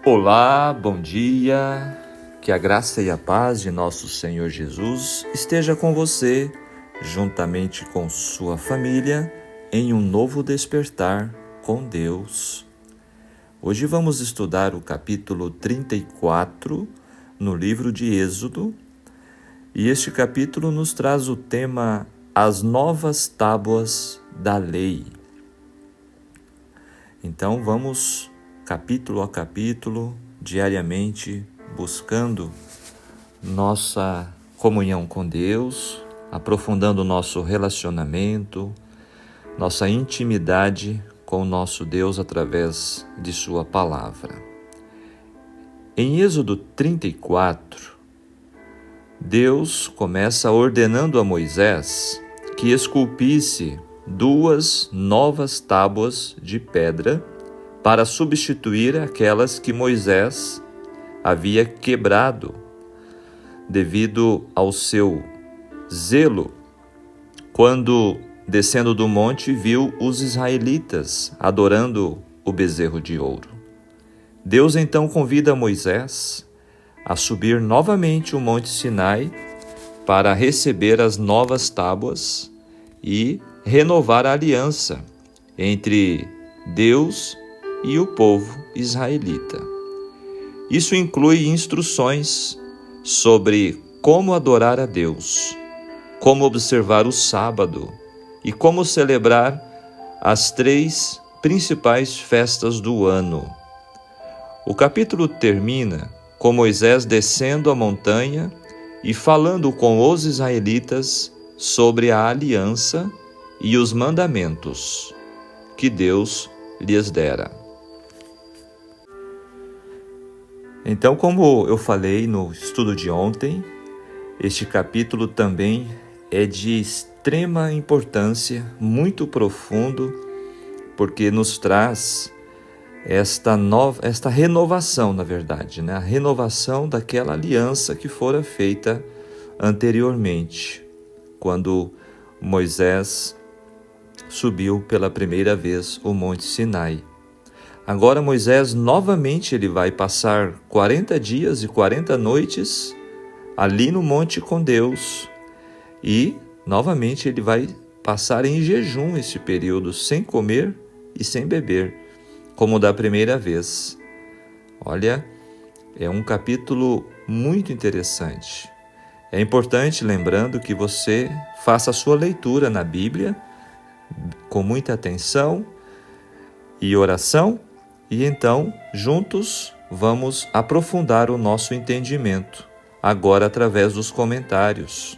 Olá, bom dia, que a graça e a paz de nosso Senhor Jesus esteja com você, juntamente com sua família, em um novo despertar com Deus. Hoje vamos estudar o capítulo 34 no livro de Êxodo, e este capítulo nos traz o tema As Novas Tábuas da Lei. Então vamos capítulo a capítulo, diariamente, buscando nossa comunhão com Deus, aprofundando nosso relacionamento, nossa intimidade com o nosso Deus através de sua palavra. Em Êxodo 34, Deus começa ordenando a Moisés que esculpisse 2 novas tábuas de pedra para substituir aquelas que Moisés havia quebrado devido ao seu zelo quando, descendo do monte, viu os israelitas adorando o bezerro de ouro. Deus então convida Moisés a subir novamente o monte Sinai para receber as novas tábuas e renovar a aliança entre Deus e o povo israelita. Isso inclui instruções sobre como adorar a Deus, como observar o sábado e como celebrar as 3 principais festas do ano. O capítulo termina com Moisés descendo a montanha e falando com os israelitas sobre a aliança e os mandamentos que Deus lhes dera. Então, como eu falei no estudo de ontem, este capítulo também é de extrema importância, muito profundo, porque nos traz esta renovação, na verdade, né? A renovação daquela aliança que fora feita anteriormente, quando Moisés subiu pela primeira vez o Monte Sinai. Agora Moisés novamente ele vai passar 40 dias e 40 noites ali no monte com Deus e novamente ele vai passar em jejum esse período, sem comer e sem beber, como da primeira vez. Olha, é um capítulo muito interessante. É importante, lembrando, que você faça a sua leitura na Bíblia com muita atenção e oração. E então, juntos, vamos aprofundar o nosso entendimento, agora através dos comentários.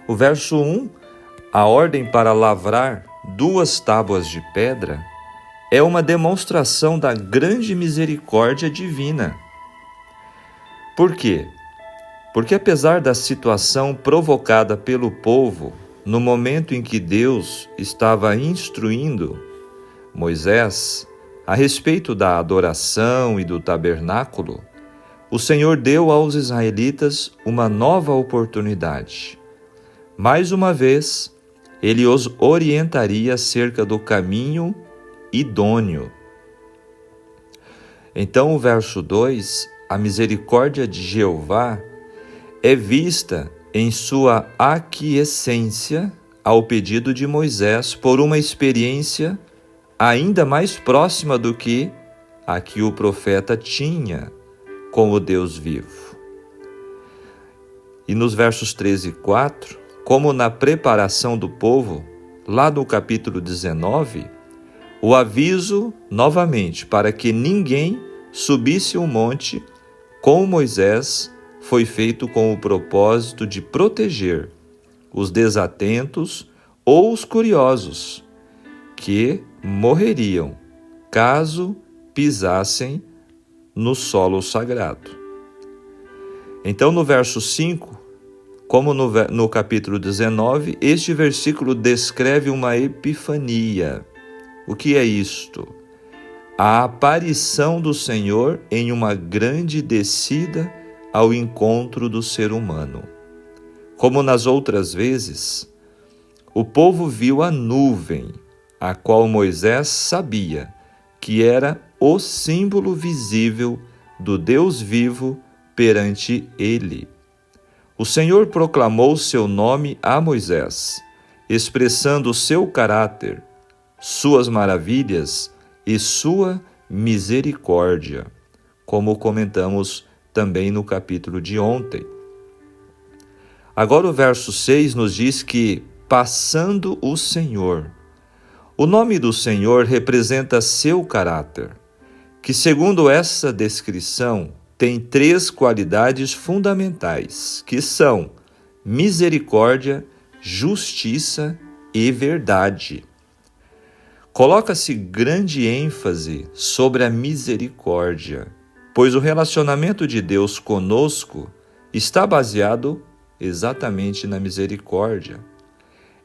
O verso 1, a ordem para lavrar 2 tábuas de pedra, é uma demonstração da grande misericórdia divina. Por quê? Porque apesar da situação provocada pelo povo, no momento em que Deus estava instruindo Moisés a respeito da adoração e do tabernáculo, o Senhor deu aos israelitas uma nova oportunidade. Mais uma vez, ele os orientaria acerca do caminho idôneo. Então, o verso 2, a misericórdia de Jeová é vista em sua aquiescência ao pedido de Moisés por uma experiência ainda mais próxima do que a que o profeta tinha com o Deus vivo. E nos versos 13 e 4, como na preparação do povo, lá no capítulo 19, o aviso novamente para que ninguém subisse o monte com Moisés foi feito com o propósito de proteger os desatentos ou os curiosos, que morreriam caso pisassem no solo sagrado. Então, no verso 5, como no capítulo 19, este versículo descreve uma epifania. O que é isto? A aparição do Senhor em uma grande descida ao encontro do ser humano. Como nas outras vezes, o povo viu a nuvem, a qual Moisés sabia que era o símbolo visível do Deus vivo perante ele. O Senhor proclamou seu nome a Moisés, expressando o seu caráter, suas maravilhas e sua misericórdia, como comentamos também no capítulo de ontem. Agora o verso 6 nos diz que, passando o Senhor. O nome do Senhor representa seu caráter, que, segundo essa descrição, tem 3 qualidades fundamentais, que são misericórdia, justiça e verdade. Coloca-se grande ênfase sobre a misericórdia, pois o relacionamento de Deus conosco está baseado exatamente na misericórdia.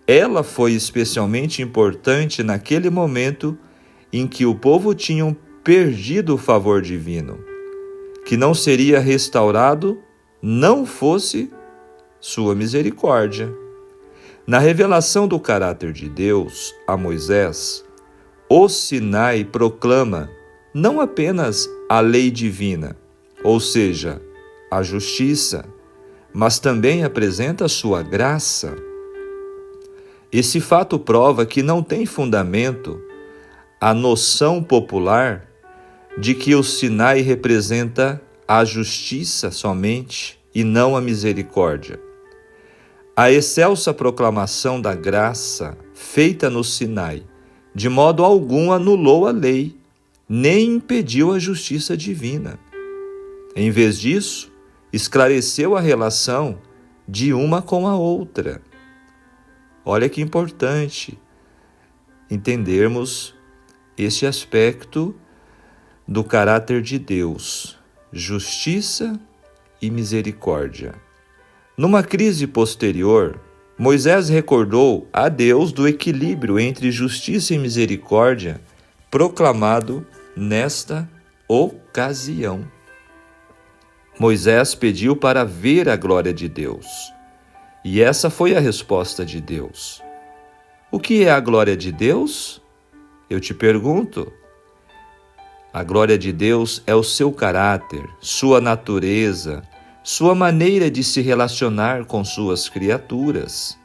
Ela foi especialmente importante naquele momento em que o povo tinha perdido o favor divino, que não seria restaurado não fosse sua misericórdia. Na revelação do caráter de Deus a Moisés, o Sinai proclama não apenas a lei divina, ou seja, a justiça, mas também apresenta a sua graça. Esse fato prova que não tem fundamento a noção popular de que o Sinai representa a justiça somente e não a misericórdia. A excelsa proclamação da graça feita no Sinai, de modo algum anulou a lei, nem impediu a justiça divina. Em vez disso, esclareceu a relação de uma com a outra. Olha que importante entendermos este aspecto do caráter de Deus, justiça e misericórdia. Numa crise posterior, Moisés recordou a Deus do equilíbrio entre justiça e misericórdia proclamado nesta ocasião. Moisés pediu para ver a glória de Deus, e essa foi a resposta de Deus. O que é a glória de Deus? Eu te pergunto. A glória de Deus é o seu caráter, sua natureza, sua maneira de se relacionar com suas criaturas.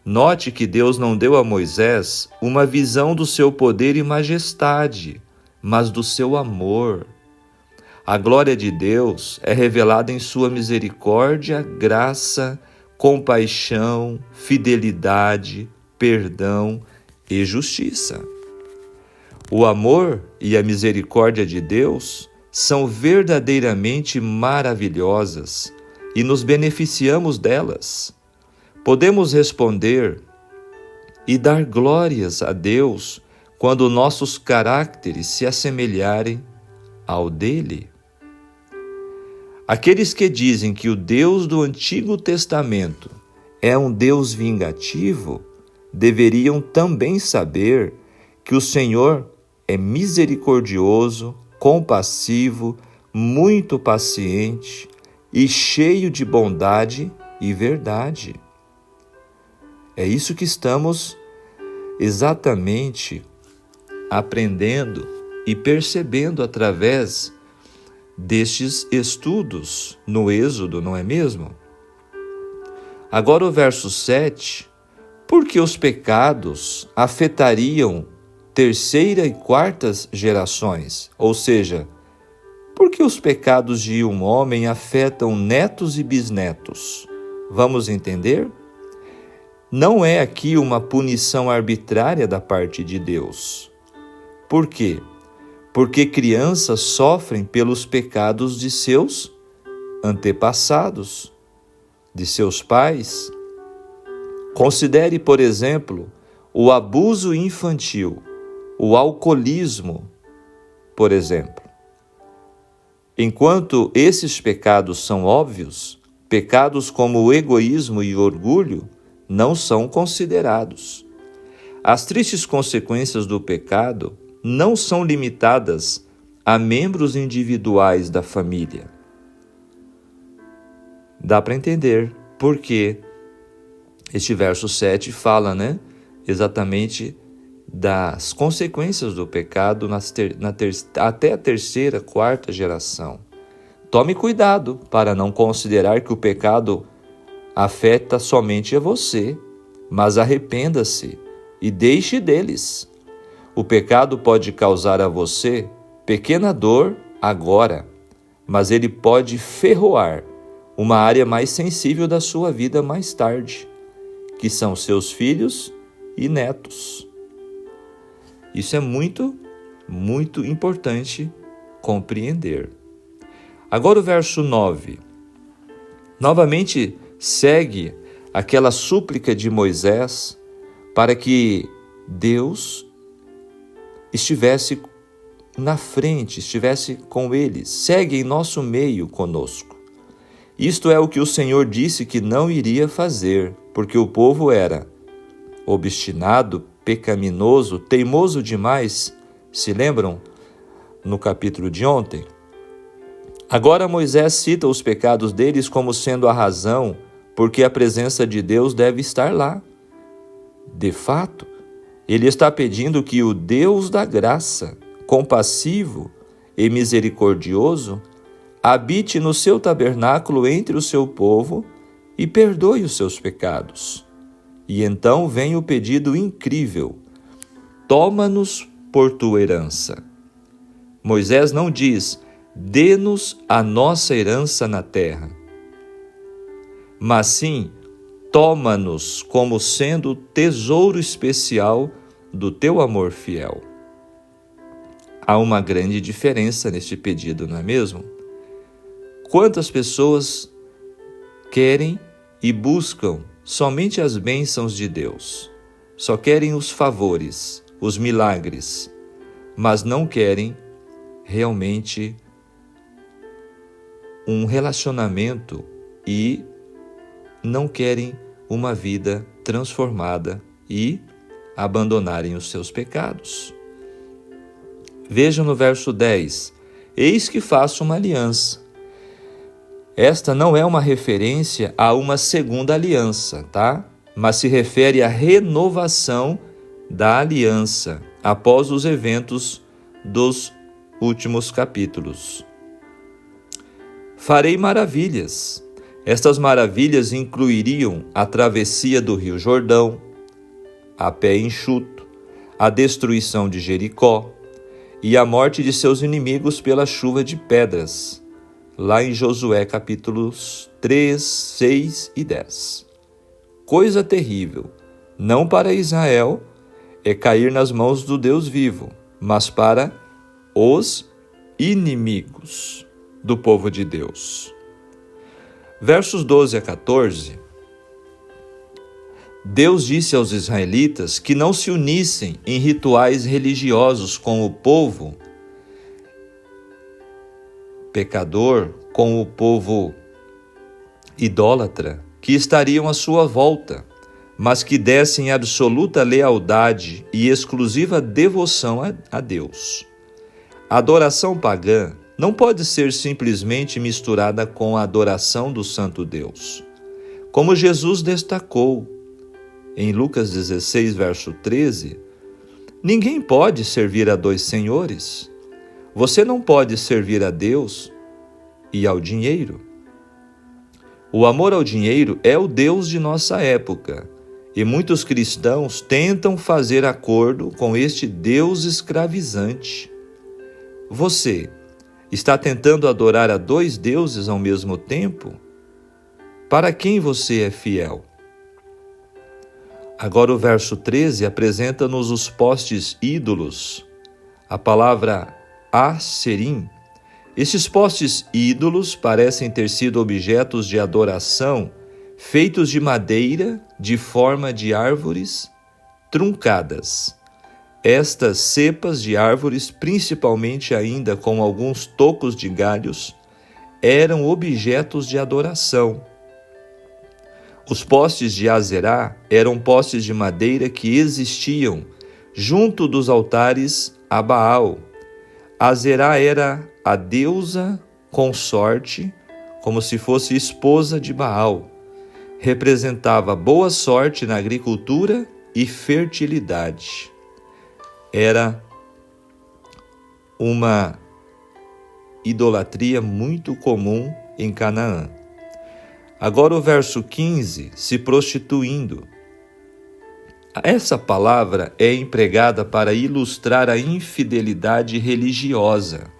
Note que Deus não deu a Moisés uma visão do seu poder e majestade, mas do seu amor. A glória de Deus é revelada em sua misericórdia, graça, compaixão, fidelidade, perdão e justiça. O amor e a misericórdia de Deus são verdadeiramente maravilhosas e nos beneficiamos delas. Podemos responder e dar glórias a Deus quando nossos caracteres se assemelharem ao dele. Aqueles que dizem que o Deus do Antigo Testamento é um Deus vingativo deveriam também saber que o Senhor é misericordioso, compassivo, muito paciente e cheio de bondade e verdade. É isso que estamos exatamente aprendendo e percebendo através destes estudos no Êxodo, não é mesmo? Agora o verso 7, porque os pecados afetariam terceira e quartas gerações, ou seja, porque os pecados de um homem afetam netos e bisnetos. Vamos entender? Não é aqui uma punição arbitrária da parte de Deus. Por quê? Porque crianças sofrem pelos pecados de seus antepassados, de seus pais. Considere, por exemplo, o abuso infantil, o alcoolismo, por exemplo. Enquanto esses pecados são óbvios, pecados como o egoísmo e o orgulho não são considerados. As tristes consequências do pecado não são limitadas a membros individuais da família. Dá para entender por que este verso 7 fala, exatamente das consequências do pecado até a terceira, quarta geração. Tome cuidado para não considerar que o pecado afeta somente a você, mas arrependa-se e deixe deles. O pecado pode causar a você pequena dor agora, mas ele pode ferroar uma área mais sensível da sua vida mais tarde, que são seus filhos e netos. Isso é muito, muito importante compreender. Agora o verso 9. Novamente segue aquela súplica de Moisés para que Deus estivesse na frente, estivesse com eles. Segue em nosso meio conosco. Isto é o que o Senhor disse que não iria fazer, porque o povo era obstinado, pecaminoso, teimoso demais. Se lembram no capítulo de ontem? Agora Moisés cita os pecados deles como sendo a razão porque a presença de Deus deve estar lá. De fato, ele está pedindo que o Deus da graça, compassivo e misericordioso, habite no seu tabernáculo entre o seu povo e perdoe os seus pecados. E então vem o pedido incrível: toma-nos por tua herança. Moisés não diz, dê-nos a nossa herança na terra, mas sim, toma-nos como sendo tesouro especial do teu amor fiel. Há uma grande diferença neste pedido, não é mesmo? Quantas pessoas querem e buscam somente as bênçãos de Deus, só querem os favores, os milagres, mas não querem realmente um relacionamento e não querem uma vida transformada e abandonarem os seus pecados. Vejam no verso 10, eis que faço uma aliança. Esta não é uma referência a uma segunda aliança, tá? Mas se refere à renovação da aliança após os eventos dos últimos capítulos. Farei maravilhas. Estas maravilhas incluiriam a travessia do Rio Jordão, a pé enxuto, a destruição de Jericó e a morte de seus inimigos pela chuva de pedras, lá em Josué capítulos 3, 6 e 10. Coisa terrível, não para Israel é cair nas mãos do Deus vivo, mas para os inimigos do povo de Deus. Versos 12 a 14, Deus disse aos israelitas que não se unissem em rituais religiosos com o povo pecador, com o povo idólatra, que estariam à sua volta, mas que dessem absoluta lealdade e exclusiva devoção a Deus. A adoração pagã não pode ser simplesmente misturada com a adoração do Santo Deus. Como Jesus destacou em Lucas 16, verso 13, ninguém pode servir a dois senhores. Você não pode servir a Deus e ao dinheiro. O amor ao dinheiro é o Deus de nossa época, e muitos cristãos tentam fazer acordo com este Deus escravizante. Você está tentando adorar a dois deuses ao mesmo tempo? Para quem você é fiel? Agora o verso 13 apresenta-nos os postes ídolos. A palavra Asherim. Estes postes ídolos parecem ter sido objetos de adoração feitos de madeira de forma de árvores truncadas. Estas cepas de árvores, principalmente ainda com alguns tocos de galhos, eram objetos de adoração. Os postes de Azerá eram postes de madeira que existiam junto dos altares a Baal. Azerá era a deusa consorte, como se fosse esposa de Baal. Representava boa sorte na agricultura e fertilidade. era uma idolatria muito comum em Canaã. Agora o verso 15, se prostituindo. Essa palavra é empregada para ilustrar a infidelidade religiosa.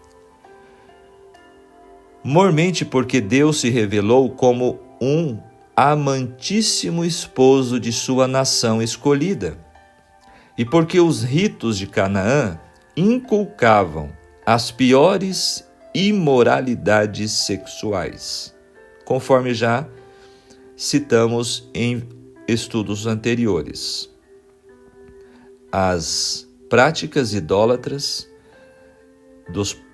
Mormente porque Deus se revelou como um amantíssimo esposo de sua nação escolhida. E porque os ritos de Canaã inculcavam as piores imoralidades sexuais, conforme já citamos em estudos anteriores. As práticas idólatras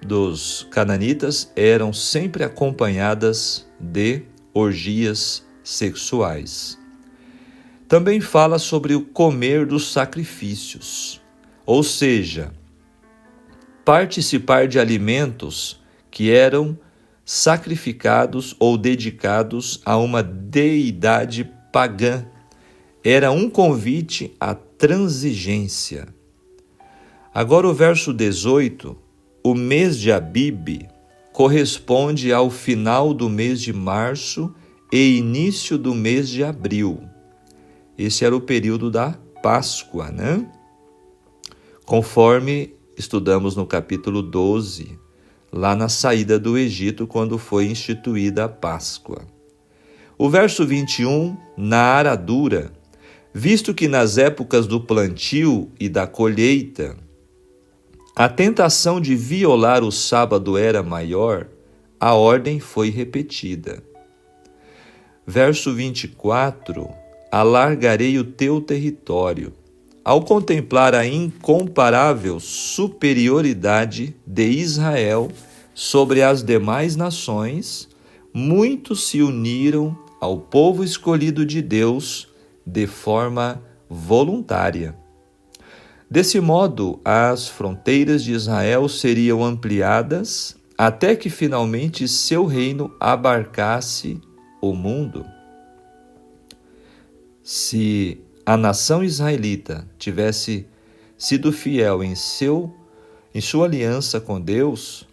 dos cananitas eram sempre acompanhadas de orgias sexuais. Também fala sobre o comer dos sacrifícios, ou seja, participar de alimentos que eram sacrificados ou dedicados a uma deidade pagã. Era um convite à transigência. Agora o verso 18, o mês de Abib corresponde ao final do mês de março e início do mês de abril. Esse era o período da Páscoa, né? Conforme estudamos no capítulo 12, lá na saída do Egito, quando foi instituída a Páscoa. O verso 21, na aradura, visto que nas épocas do plantio e da colheita, a tentação de violar o sábado era maior, a ordem foi repetida. Verso 24, alargarei o teu território. Ao contemplar a incomparável superioridade de Israel sobre as demais nações, muitos se uniram ao povo escolhido de Deus de forma voluntária. Desse modo, as fronteiras de Israel seriam ampliadas até que finalmente seu reino abarcasse o mundo. Se a nação israelita tivesse sido fiel em sua aliança com Deus,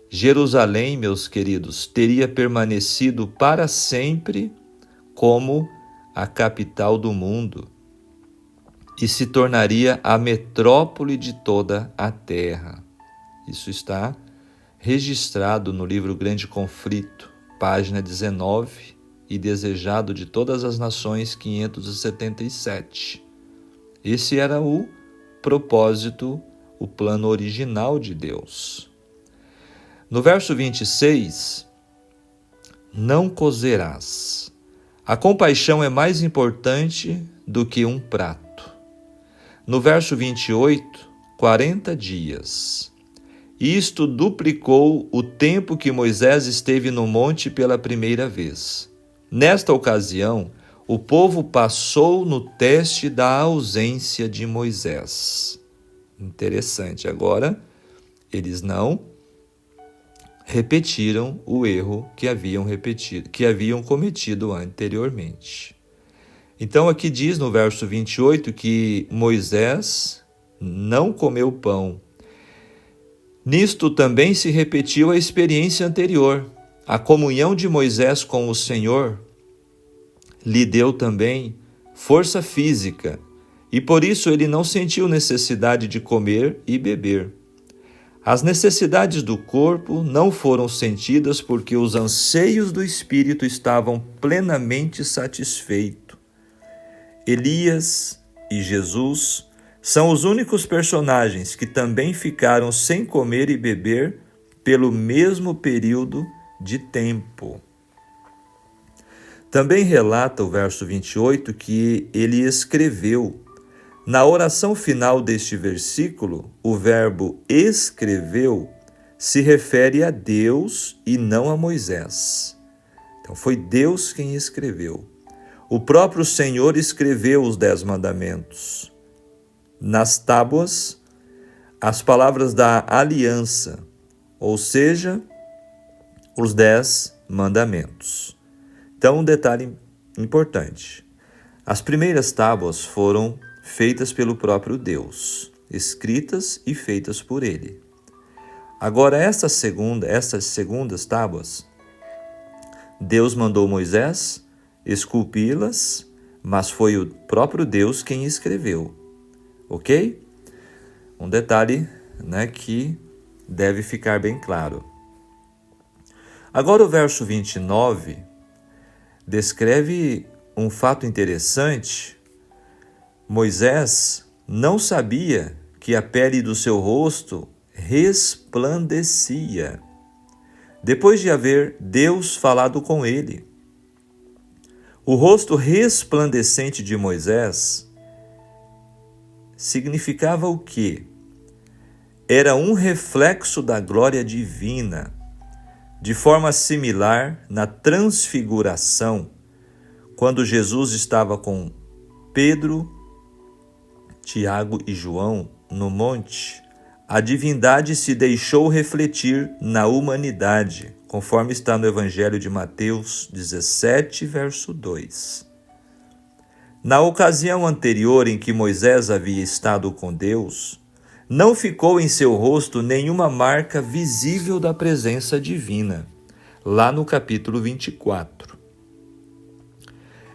Jerusalém, meus queridos, teria permanecido para sempre como a capital do mundo e se tornaria a metrópole de toda a terra. Isso está registrado no livro Grande Conflito, página 19, e desejado de todas as nações, 577. Esse era o propósito, o plano original de Deus. No verso 26, não cozerás. A compaixão é mais importante do que um prato. No verso 28, 40 dias. Isto duplicou o tempo que Moisés esteve no monte pela primeira vez. Nesta ocasião, o povo passou no teste da ausência de Moisés. Interessante. Agora, eles não repetiram o erro que haviam cometido anteriormente. Então, aqui diz no verso 28 que Moisés não comeu pão. Nisto também se repetiu a experiência anterior. A comunhão de Moisés com o Senhor lhe deu também força física, e por isso ele não sentiu necessidade de comer e beber. As necessidades do corpo não foram sentidas porque os anseios do espírito estavam plenamente satisfeitos. Elias e Jesus são os únicos personagens que também ficaram sem comer e beber pelo mesmo período de tempo. Também relata o verso 28 que ele escreveu. Na oração final deste versículo, o verbo escreveu se refere a Deus e não a Moisés. Então foi Deus quem escreveu. O próprio Senhor escreveu os 10 mandamentos. Nas tábuas, as palavras da aliança, ou seja, os 10 mandamentos. Então, um detalhe importante. As primeiras tábuas foram feitas pelo próprio Deus. escritas e feitas por ele. Agora, essas segundas tábuas, Deus mandou Moisés esculpi-las, mas foi o próprio Deus quem escreveu. Ok? Um detalhe, que deve ficar bem claro. Agora o verso 29 descreve um fato interessante. Moisés não sabia que a pele do seu rosto resplandecia, depois de haver Deus falado com ele. O rosto resplandecente de Moisés significava o quê? Era um reflexo da glória divina. De forma similar, na transfiguração, quando Jesus estava com Pedro, Tiago e João no monte, a divindade se deixou refletir na humanidade, conforme está no Evangelho de Mateus 17, verso 2. Na ocasião anterior em que Moisés havia estado com Deus, não ficou em seu rosto nenhuma marca visível da presença divina, lá no capítulo 24.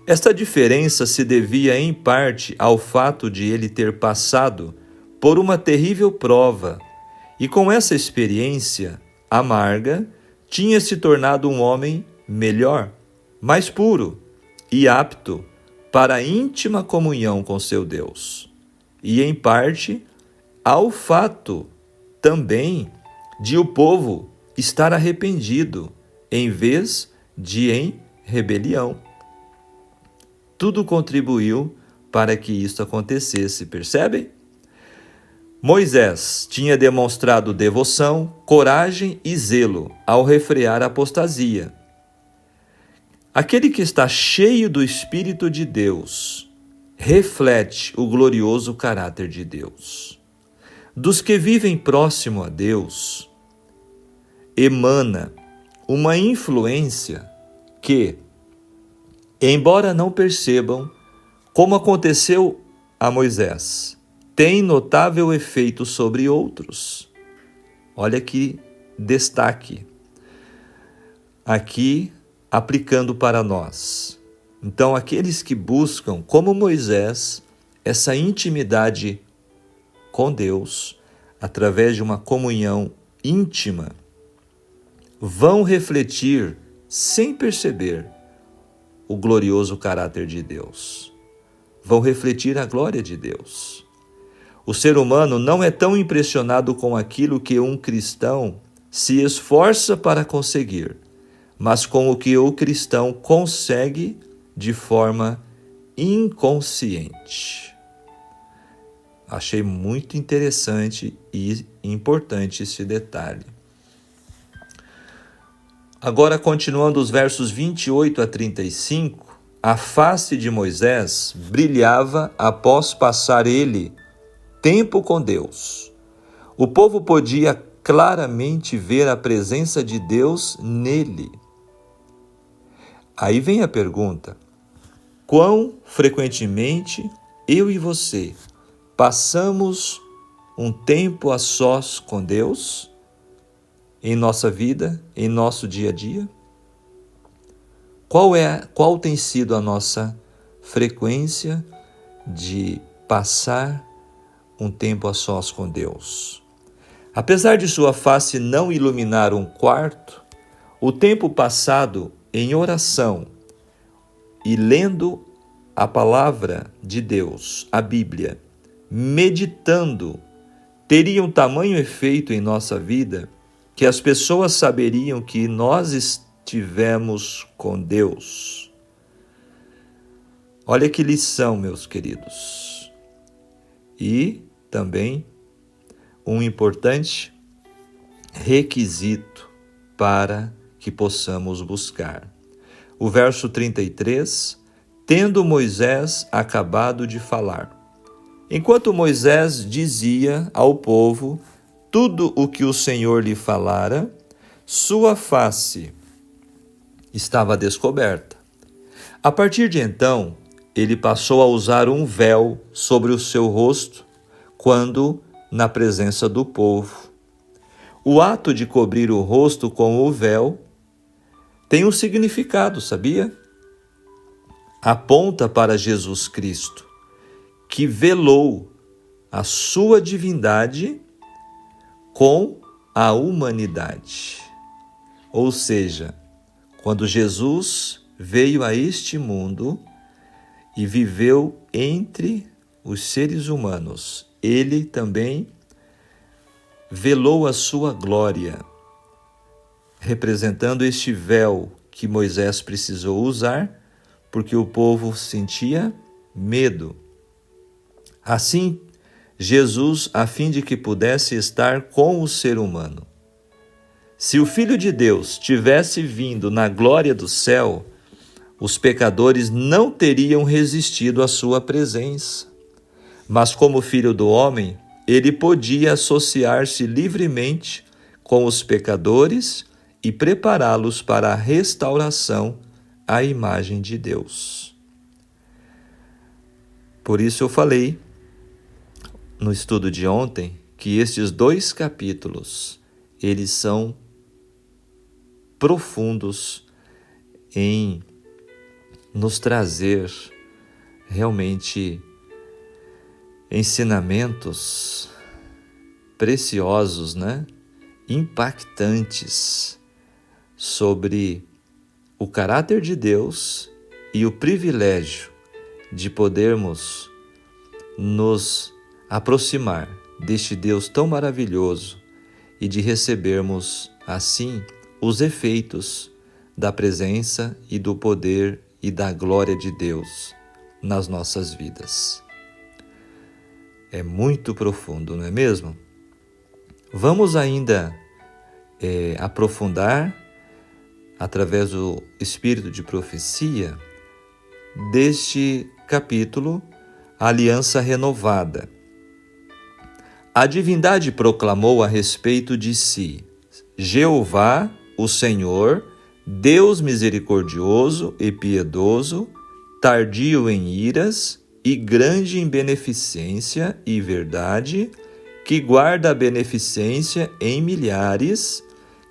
Esta diferença se devia em parte ao fato de ele ter passado por uma terrível prova e com essa experiência amarga tinha se tornado um homem melhor, mais puro e apto para a íntima comunhão com seu Deus. E em parte ao fato também de o povo estar arrependido em vez de em rebelião. Tudo contribuiu para que isso acontecesse, percebem? Moisés tinha demonstrado devoção, coragem e zelo ao refrear a apostasia. Aquele que está cheio do Espírito de Deus reflete o glorioso caráter de Deus. Dos que vivem próximo a Deus, emana uma influência que, embora não percebam, como aconteceu a Moisés, tem notável efeito sobre outros. Olha que destaque. Aqui, aplicando para nós. Então, aqueles que buscam, como Moisés, essa intimidade com Deus, através de uma comunhão íntima, vão refletir, sem perceber, o glorioso caráter de Deus. Vão refletir a glória de Deus. O ser humano não é tão impressionado com aquilo que um cristão se esforça para conseguir, mas com o que o cristão consegue de forma inconsciente. Achei muito interessante e importante esse detalhe. Agora, continuando os versos 28 a 35, a face de Moisés brilhava após passar ele tempo com Deus. O povo podia claramente ver a presença de Deus nele. Aí vem a pergunta: quão frequentemente eu e você passamos um tempo a sós com Deus em nossa vida, em nosso dia a dia? Qual tem sido a nossa frequência de passar um tempo a sós com Deus? Apesar de sua face não iluminar um quarto, o tempo passado em oração e lendo a palavra de Deus, a Bíblia, meditando, teria um tamanho efeito em nossa vida que as pessoas saberiam que nós estivemos com Deus. Olha que lição, meus queridos. E também um importante requisito para que possamos buscar. O verso 33, tendo Moisés acabado de falar. Enquanto Moisés dizia ao povo tudo o que o Senhor lhe falara, sua face estava descoberta. A partir de então, ele passou a usar um véu sobre o seu rosto quando na presença do povo. O ato de cobrir o rosto com o véu tem um significado, sabia? Aponta para Jesus Cristo, que velou a sua divindade com a humanidade. Ou seja, quando Jesus veio a este mundo e viveu entre os seres humanos, ele também velou a sua glória, representando este véu que Moisés precisou usar, porque o povo sentia medo. Assim, Jesus, a fim de que pudesse estar com o ser humano. Se o Filho de Deus tivesse vindo na glória do céu, os pecadores não teriam resistido à sua presença. Mas como Filho do homem, ele podia associar-se livremente com os pecadores e prepará-los para a restauração à imagem de Deus. Por isso eu falei no estudo de ontem que estes 2 capítulos, eles são profundos em nos trazer realmente ensinamentos preciosos, impactantes sobre o caráter de Deus e o privilégio de podermos nos aproximar deste Deus tão maravilhoso e de recebermos, assim, os efeitos da presença e do poder e da glória de Deus nas nossas vidas. É muito profundo, não é mesmo? Vamos ainda aprofundar, através do espírito de profecia, deste capítulo, a aliança renovada. A divindade proclamou a respeito de si: Jeová, o Senhor, Deus misericordioso e piedoso, tardio em iras e grande em beneficência e verdade, que guarda a beneficência em milhares,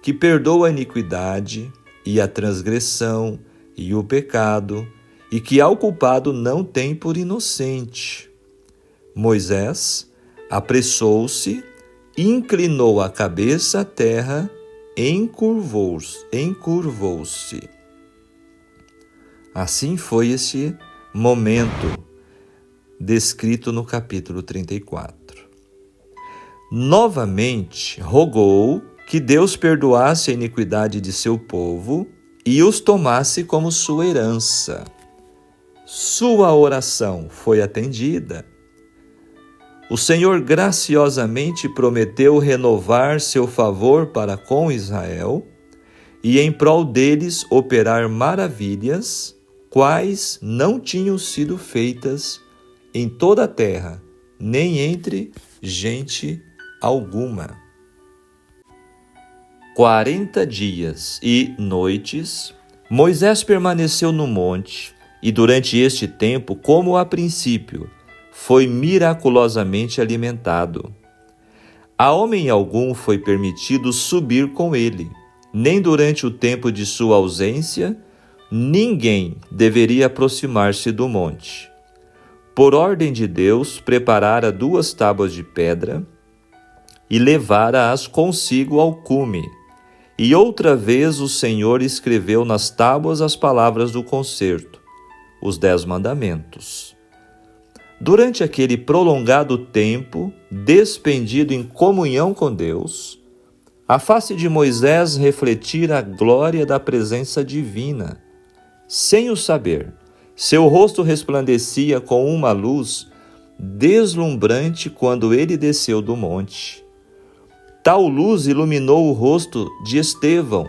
que perdoa a iniquidade e a transgressão e o pecado, e que ao culpado não tem por inocente. Moisés apressou-se, inclinou a cabeça à terra, encurvou-se. Assim foi esse momento descrito no capítulo 34. Novamente rogou que Deus perdoasse a iniquidade de seu povo e os tomasse como sua herança. Sua oração foi atendida. O Senhor graciosamente prometeu renovar seu favor para com Israel e em prol deles operar maravilhas, quais não tinham sido feitas em toda a terra, nem entre gente alguma. 40 dias e noites, Moisés permaneceu no monte, e durante este tempo, como a princípio, foi miraculosamente alimentado. A homem algum foi permitido subir com ele, nem durante o tempo de sua ausência, ninguém deveria aproximar-se do monte. Por ordem de Deus, preparara 2 tábuas de pedra e levara-as consigo ao cume. E outra vez o Senhor escreveu nas tábuas as palavras do concerto, os 10 mandamentos. Durante aquele prolongado tempo, despendido em comunhão com Deus, a face de Moisés refletira a glória da presença divina. Sem o saber, seu rosto resplandecia com uma luz deslumbrante quando ele desceu do monte. Tal luz iluminou o rosto de Estevão,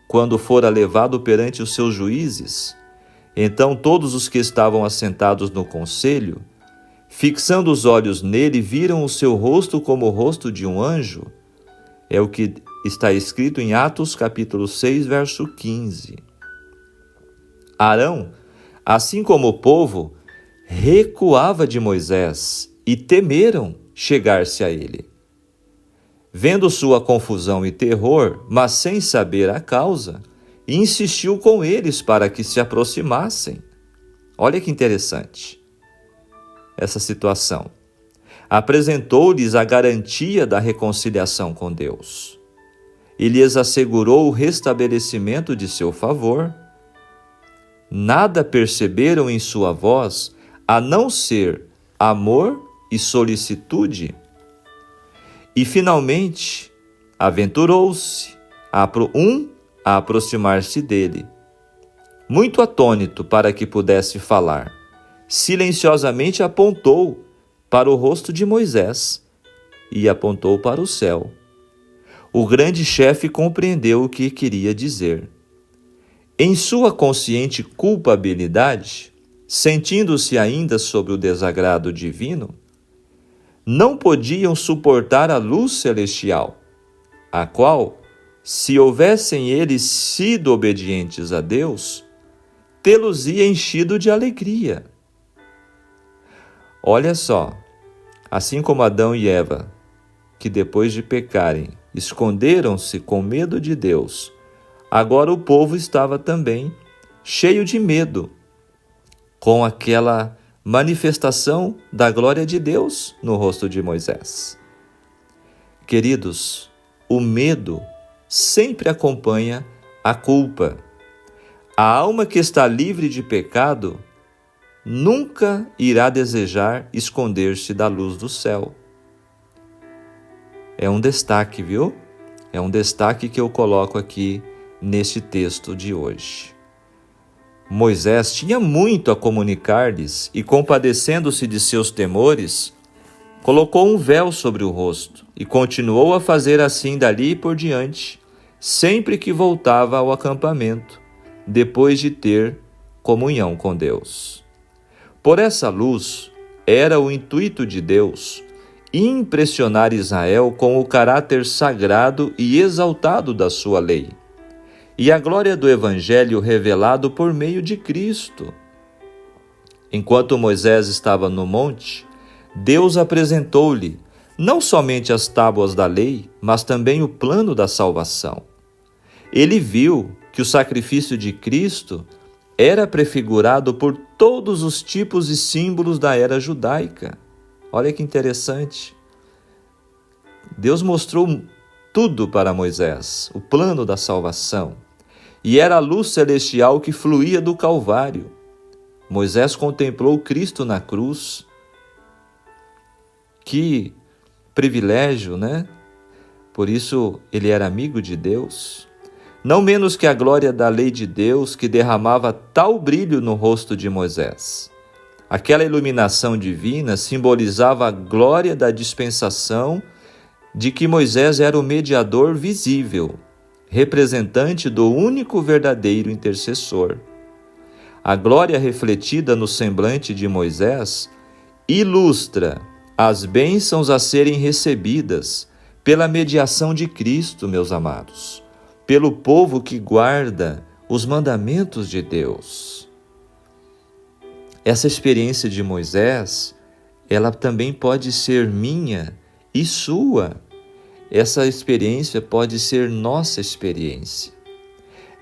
quando fora levado perante os seus juízes. Então todos os que estavam assentados no conselho, fixando os olhos nele, viram o seu rosto como o rosto de um anjo. É o que está escrito em Atos capítulo 6, verso 15. Arão, assim como o povo, recuava de Moisés, e temeram chegar-se a ele. Vendo sua confusão e terror, mas sem saber a causa, insistiu com eles para que se aproximassem. Olha que interessante essa situação. Apresentou-lhes a garantia da reconciliação com Deus. E lhes assegurou o restabelecimento de seu favor. Nada perceberam em sua voz, a não ser amor e solicitude. E, finalmente, aventurou-se a aproximar-se dele, muito atônito para que pudesse falar. Silenciosamente apontou para o rosto de Moisés e apontou para o céu. O grande chefe compreendeu o que queria dizer. Em sua consciente culpabilidade, sentindo-se ainda sob o desagrado divino, não podiam suportar a luz celestial, a qual, se houvessem eles sido obedientes a Deus, tê-los-ia enchido de alegria. Olha só, assim como Adão e Eva, que depois de pecarem, esconderam-se com medo de Deus, agora o povo estava também cheio de medo, com aquela manifestação da glória de Deus no rosto de Moisés. Queridos, o medo sempre acompanha a culpa. A alma que está livre de pecado nunca irá desejar esconder-se da luz do céu. É um destaque, viu? É um destaque que eu coloco aqui neste texto de hoje. Moisés tinha muito a comunicar-lhes e, compadecendo-se de seus temores, colocou um véu sobre o rosto e continuou a fazer assim dali por diante, sempre que voltava ao acampamento, depois de ter comunhão com Deus. Por essa luz, era o intuito de Deus impressionar Israel com o caráter sagrado e exaltado da sua lei, e a glória do Evangelho revelado por meio de Cristo. Enquanto Moisés estava no monte, Deus apresentou-lhe não somente as tábuas da lei, mas também o plano da salvação. Ele viu que o sacrifício de Cristo era prefigurado por todos os tipos e símbolos da era judaica. Olha que interessante. Deus mostrou tudo para Moisés, o plano da salvação. E era a luz celestial que fluía do Calvário. Moisés contemplou Cristo na cruz. Que privilégio, né? Por isso ele era amigo de Deus. Não menos que a glória da lei de Deus que derramava tal brilho no rosto de Moisés. Aquela iluminação divina simbolizava a glória da dispensação de que Moisés era o mediador visível, representante do único verdadeiro intercessor. A glória refletida no semblante de Moisés ilustra as bênçãos a serem recebidas pela mediação de Cristo, meus amados, pelo povo que guarda os mandamentos de Deus. Essa experiência de Moisés, ela também pode ser minha e sua. Essa experiência pode ser nossa experiência.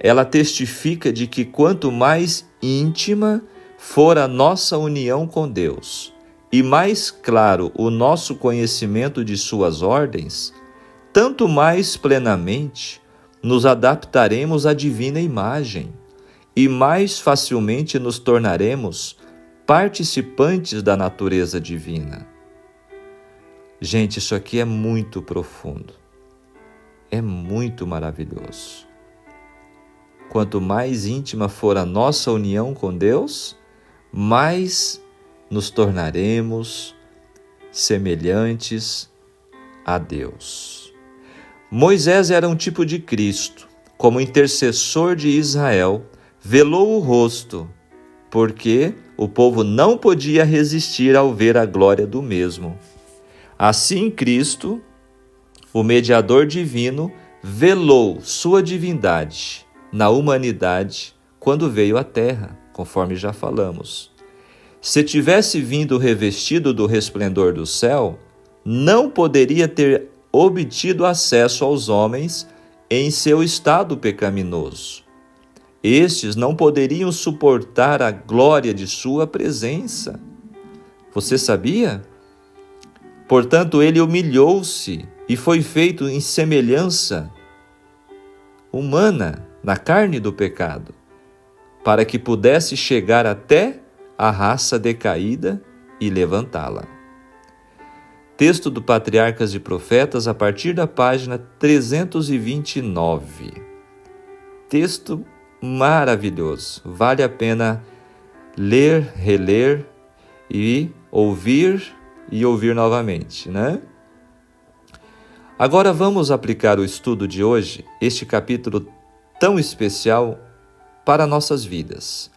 Ela testifica de que quanto mais íntima for a nossa união com Deus e mais claro o nosso conhecimento de suas ordens, tanto mais plenamente nos adaptaremos à divina imagem e mais facilmente nos tornaremos participantes da natureza divina. Gente, isso aqui é muito profundo, é muito maravilhoso. Quanto mais íntima for a nossa união com Deus, mais nos tornaremos semelhantes a Deus. Moisés era um tipo de Cristo. Como intercessor de Israel, velou o rosto, porque o povo não podia resistir ao ver a glória do mesmo. Assim, Cristo, o mediador divino, velou sua divindade na humanidade quando veio à terra, conforme já falamos. Se tivesse vindo revestido do resplendor do céu, não poderia ter obtido acesso aos homens em seu estado pecaminoso. Estes não poderiam suportar a glória de sua presença. Você sabia? Portanto, ele humilhou-se e foi feito em semelhança humana, na carne do pecado, para que pudesse chegar até a raça decaída e levantá-la. Texto do Patriarcas e Profetas, a partir da página 329. Texto maravilhoso. Vale a pena ler, reler e ouvir novamente, né? Agora vamos aplicar o estudo de hoje, este capítulo tão especial para nossas vidas.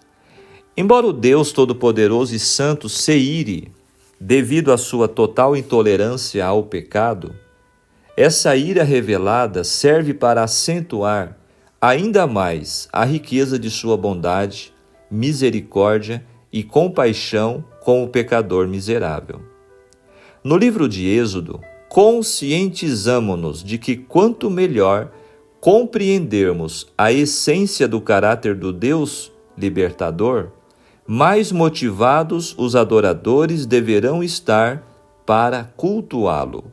Embora o Deus Todo-Poderoso e Santo se ire devido à sua total intolerância ao pecado, essa ira revelada serve para acentuar ainda mais a riqueza de sua bondade, misericórdia e compaixão com o pecador miserável. No livro de Êxodo, conscientizamo-nos de que quanto melhor compreendermos a essência do caráter do Deus libertador, mais motivados os adoradores deverão estar para cultuá-lo.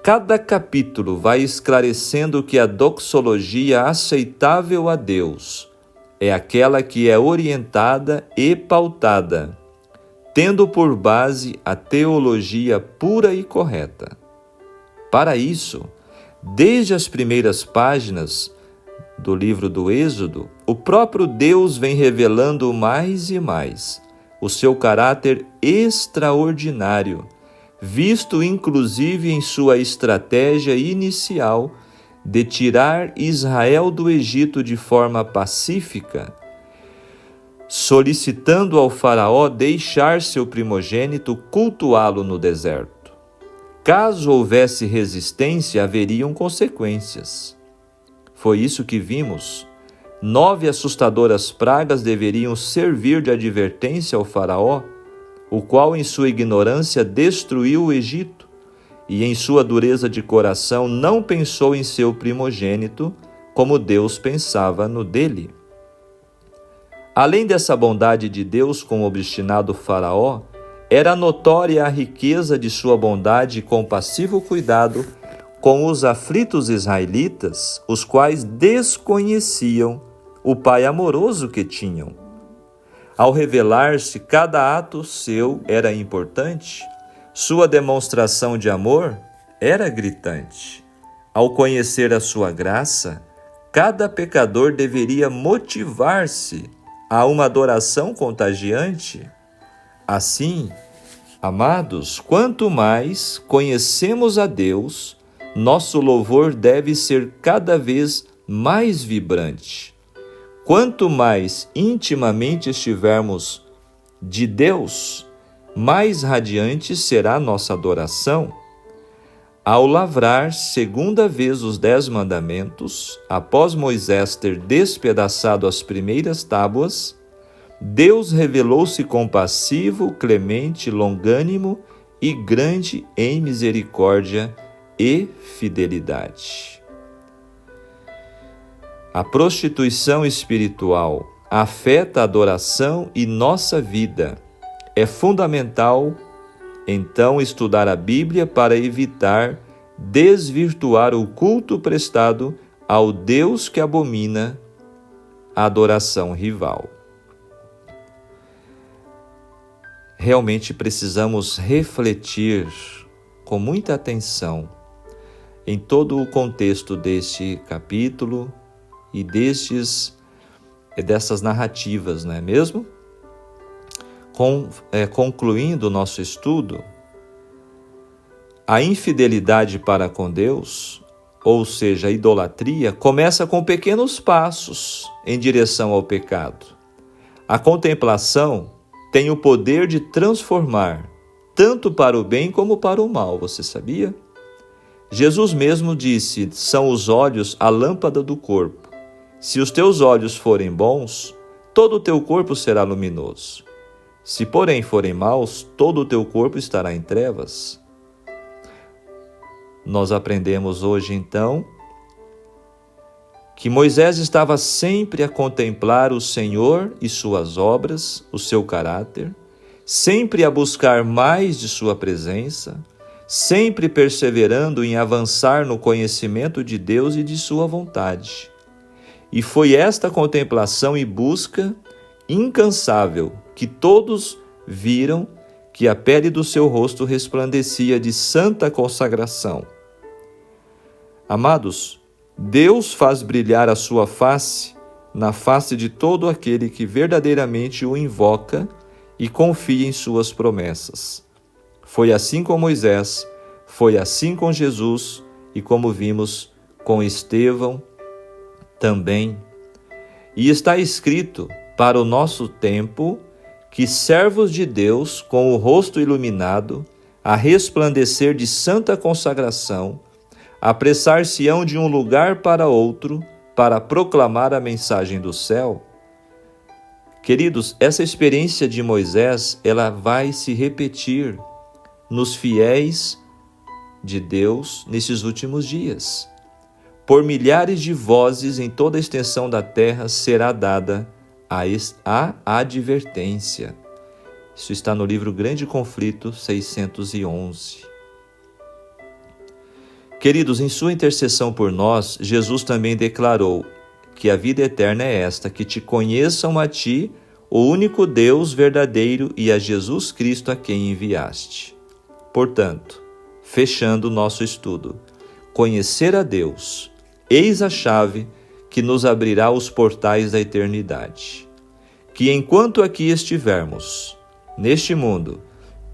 Cada capítulo vai esclarecendo que a doxologia aceitável a Deus é aquela que é orientada e pautada, tendo por base a teologia pura e correta. Para isso, desde as primeiras páginas do livro do Êxodo, o próprio Deus vem revelando mais e mais o seu caráter extraordinário, visto inclusive em sua estratégia inicial de tirar Israel do Egito de forma pacífica, solicitando ao faraó deixar seu primogênito cultuá-lo no deserto. Caso houvesse resistência, haveriam consequências. Foi isso que vimos. 9 assustadoras pragas deveriam servir de advertência ao faraó, o qual em sua ignorância destruiu o Egito e em sua dureza de coração não pensou em seu primogênito como Deus pensava no dele. Além dessa bondade de Deus com o obstinado faraó, era notória a riqueza de sua bondade e compassivo cuidado com os aflitos israelitas, os quais desconheciam o Pai amoroso que tinham. Ao revelar-se cada ato seu era importante, sua demonstração de amor era gritante. Ao conhecer a sua graça, cada pecador deveria motivar-se a uma adoração contagiante. Assim, amados, quanto mais conhecemos a Deus, nosso louvor deve ser cada vez mais vibrante. Quanto mais intimamente estivermos de Deus, mais radiante será nossa adoração. Ao lavrar segunda vez os 10 mandamentos, após Moisés ter despedaçado as primeiras tábuas, Deus revelou-se compassivo, clemente, longânimo e grande em misericórdia e fidelidade. A prostituição espiritual afeta a adoração e nossa vida. É fundamental, então, estudar a Bíblia para evitar desvirtuar o culto prestado ao Deus que abomina a adoração rival. Realmente precisamos refletir com muita atenção em todo o contexto deste capítulo e dessas narrativas, não é mesmo? Concluindo o nosso estudo, a infidelidade para com Deus, ou seja, a idolatria, começa com pequenos passos em direção ao pecado. A contemplação tem o poder de transformar, tanto para o bem como para o mal, você sabia? Jesus mesmo disse: são os olhos a lâmpada do corpo. Se os teus olhos forem bons, todo o teu corpo será luminoso. Se, porém, forem maus, todo o teu corpo estará em trevas. Nós aprendemos hoje, então, que Moisés estava sempre a contemplar o Senhor e suas obras, o seu caráter, sempre a buscar mais de sua presença, sempre perseverando em avançar no conhecimento de Deus e de sua vontade. E foi esta contemplação e busca incansável que todos viram que a pele do seu rosto resplandecia de santa consagração. Amados, Deus faz brilhar a sua face na face de todo aquele que verdadeiramente o invoca e confia em suas promessas. Foi assim com Moisés, foi assim com Jesus e, como vimos, com Estevão também. E está escrito para o nosso tempo que servos de Deus, com o rosto iluminado, a resplandecer de santa consagração, apressar-se-ão de um lugar para outro para proclamar a mensagem do céu. Queridos, essa experiência de Moisés, ela vai se repetir nos fiéis de Deus nesses últimos dias. Por milhares de vozes em toda a extensão da terra será dada a advertência. Isso está no livro Grande Conflito 611. Queridos, em sua intercessão por nós, Jesus também declarou que a vida eterna é esta, que te conheçam a ti, o único Deus verdadeiro, e a Jesus Cristo a quem enviaste. Portanto, fechando o nosso estudo, conhecer a Deus, eis a chave que nos abrirá os portais da eternidade. Que enquanto aqui estivermos, neste mundo,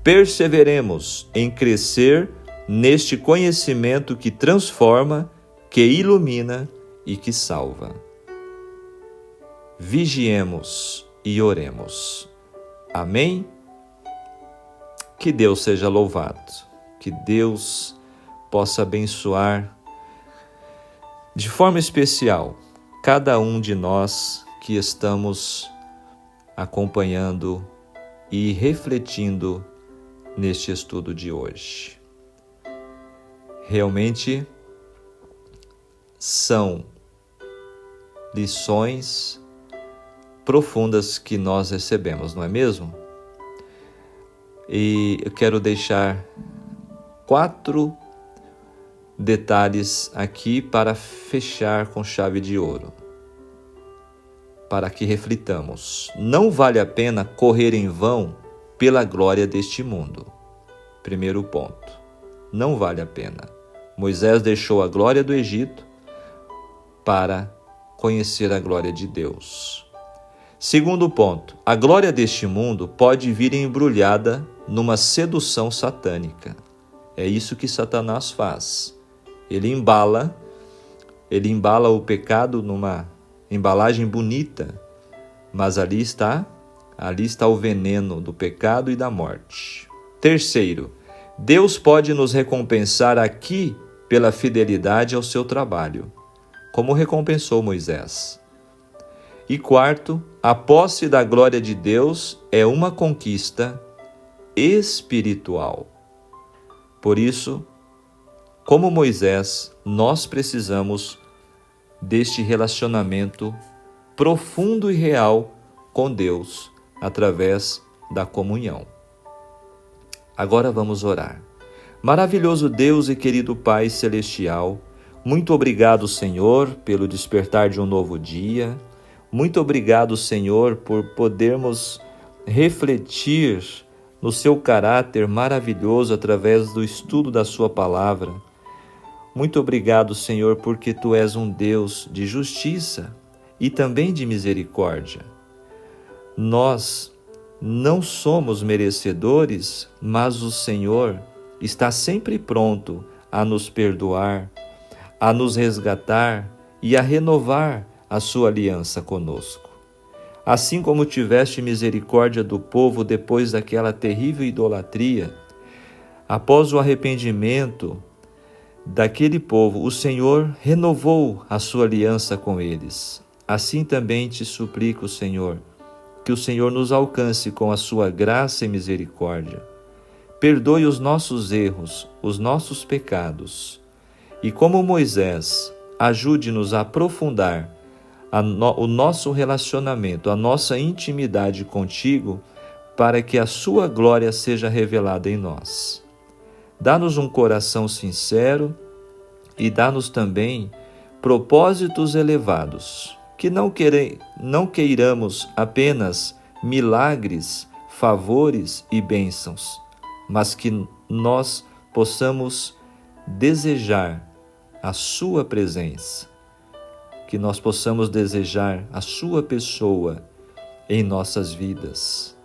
perseveremos em crescer neste conhecimento que transforma, que ilumina e que salva. Vigiemos e oremos. Amém? Que Deus seja louvado, que Deus possa abençoar de forma especial cada um de nós que estamos acompanhando e refletindo neste estudo de hoje. Realmente são lições profundas que nós recebemos, não é mesmo? E eu quero deixar 4 detalhes aqui para fechar com chave de ouro, para que reflitamos. Não vale a pena correr em vão pela glória deste mundo. Primeiro ponto, não vale a pena. Moisés deixou a glória do Egito para conhecer a glória de Deus. Segundo ponto, a glória deste mundo pode vir embrulhada numa sedução satânica. É isso que Satanás faz. Ele embala o pecado numa embalagem bonita, mas ali está o veneno do pecado e da morte. Terceiro, Deus pode nos recompensar aqui pela fidelidade ao seu trabalho, como recompensou Moisés. E quarto, a posse da glória de Deus é uma conquista espiritual. Por isso, como Moisés, nós precisamos deste relacionamento profundo e real com Deus através da comunhão. Agora vamos orar. Maravilhoso Deus e querido Pai Celestial, muito obrigado, Senhor, pelo despertar de um novo dia. Muito obrigado, Senhor, por podermos refletir no seu caráter maravilhoso através do estudo da sua palavra. Muito obrigado, Senhor, porque Tu és um Deus de justiça e também de misericórdia. Nós não somos merecedores, mas o Senhor está sempre pronto a nos perdoar, a nos resgatar e a renovar a sua aliança conosco. Assim como tiveste misericórdia do povo depois daquela terrível idolatria, após o arrependimento daquele povo, o Senhor renovou a sua aliança com eles. Assim também te suplico, Senhor, que o Senhor nos alcance com a sua graça e misericórdia. Perdoe os nossos erros, os nossos pecados, E como Moisés, ajude-nos a aprofundar o nosso relacionamento, a nossa intimidade contigo, para que a sua glória seja revelada em nós. Dá-nos um coração sincero e dá-nos também propósitos elevados, que não queiramos apenas milagres, favores e bênçãos, mas que nós possamos desejar a sua presença, que nós possamos desejar a sua pessoa em nossas vidas.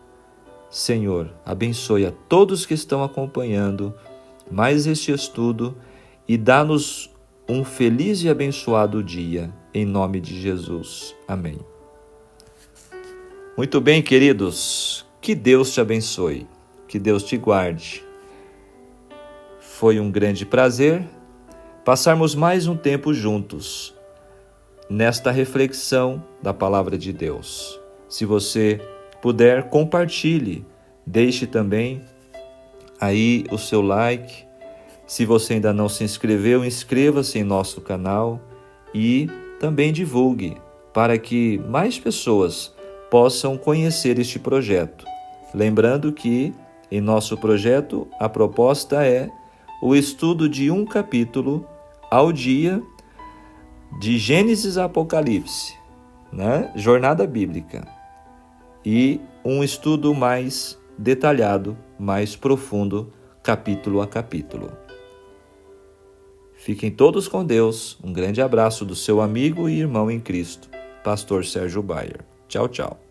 Senhor, abençoe a todos que estão acompanhando mais este estudo e dá-nos um feliz e abençoado dia, em nome de Jesus. Amém. Muito bem, queridos, que Deus te abençoe, que Deus te guarde. Foi um grande prazer passarmos mais um tempo juntos nesta reflexão da Palavra de Deus. Se você puder, compartilhe, deixe também aí o seu like. Se você ainda não se inscreveu, inscreva-se em nosso canal e também divulgue para que mais pessoas possam conhecer este projeto. Lembrando que em nosso projeto a proposta é o estudo de um capítulo ao dia de Gênesis a Apocalipse, né? Jornada bíblica, e um estudo mais detalhado, mais profundo, capítulo a capítulo. Fiquem todos com Deus. Um grande abraço do seu amigo e irmão em Cristo, Pastor Sérgio Bayer. Tchau, tchau.